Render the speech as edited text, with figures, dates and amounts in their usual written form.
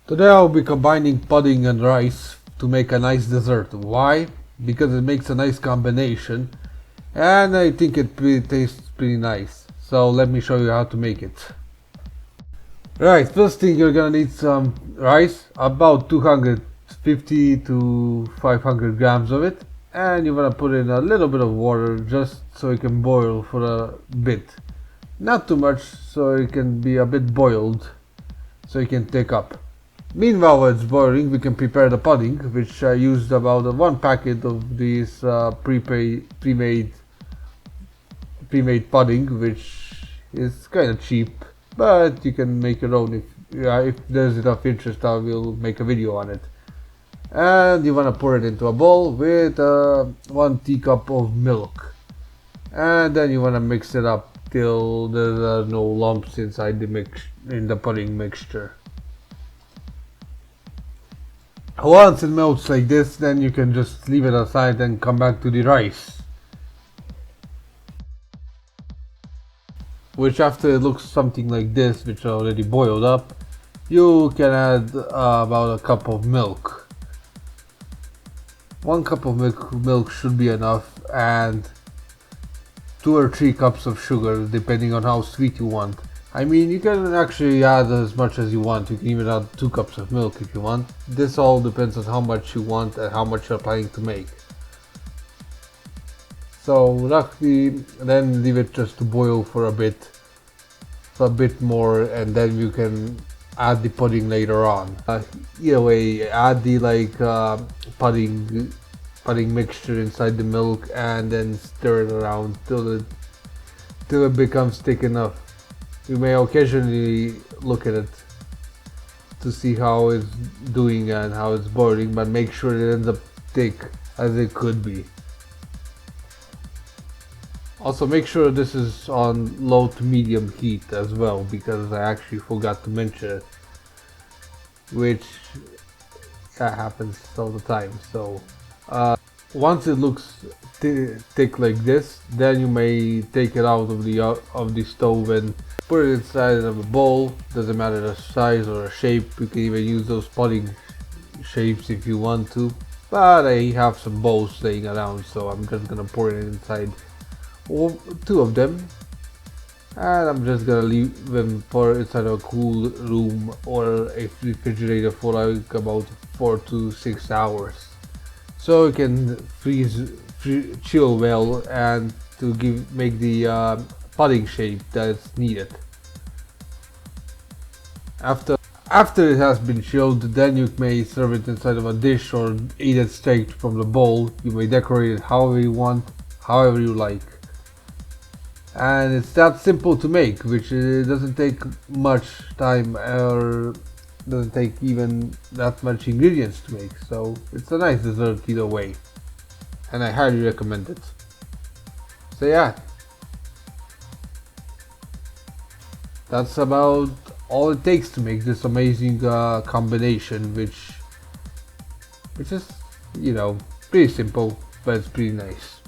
Today I'll be combining pudding and rice to make a nice dessert. Why? Because it makes a nice combination and I think it tastes pretty nice. So let me show you how to make it. Right, first thing you're gonna need some rice, about 250 to 500 grams of it, and you wanna put in a little bit of water just so it can boil for a bit. Not too much, so it can be a bit boiled, so it can take up. Meanwhile, while it's boiling, we can prepare the pudding, which I used about one packet of these pre-made pudding, which is kind of cheap, but you can make your own if there's enough interest. I will make a video on it. And you want to pour it into a bowl with 1 teacup of milk, and then you want to mix it up till there are no lumps inside the pudding mixture. Once it melts like this, then you can just leave it aside and come back to the rice, which after it looks something like this, which already boiled up, you can add about a cup of milk. 1 cup of milk should be enough, and 2 or 3 cups of sugar depending on how sweet you want. I mean, you can actually add as much as you want. You can even add 2 cups of milk if you want. This all depends on how much you want and how much you're planning to make. So roughly, then leave it just to boil for a bit more, and then you can add the pudding later on. Either way, add the pudding mixture inside the milk and then stir it around till it becomes thick enough. You may occasionally look at it to see how it's doing and how it's boiling, but make sure it ends up thick as it could be. Also make sure this is on low to medium heat as well, because I actually forgot to mention it, which happens all the time. So once it looks thick like this, then you may take it out of the stove and put it inside of a bowl. Doesn't matter the size or the shape. You can even use those pudding shapes if you want to, but I have some bowls laying around, so I'm just gonna pour it inside 2 of them, and I'm just gonna leave them for inside a cool room or a refrigerator for like about 4 to 6 hours, so it can chill well and to make the pudding shape that's needed. After it has been chilled, then you may serve it inside of a dish or eat it straight from the bowl. You may decorate it however you want, however you like. And it's that simple to make, which doesn't take much time or doesn't take even that much ingredients to make. So it's a nice dessert either way, and I highly recommend it. So yeah, that's about all it takes to make this amazing combination, which is, you know, pretty simple, but it's pretty nice.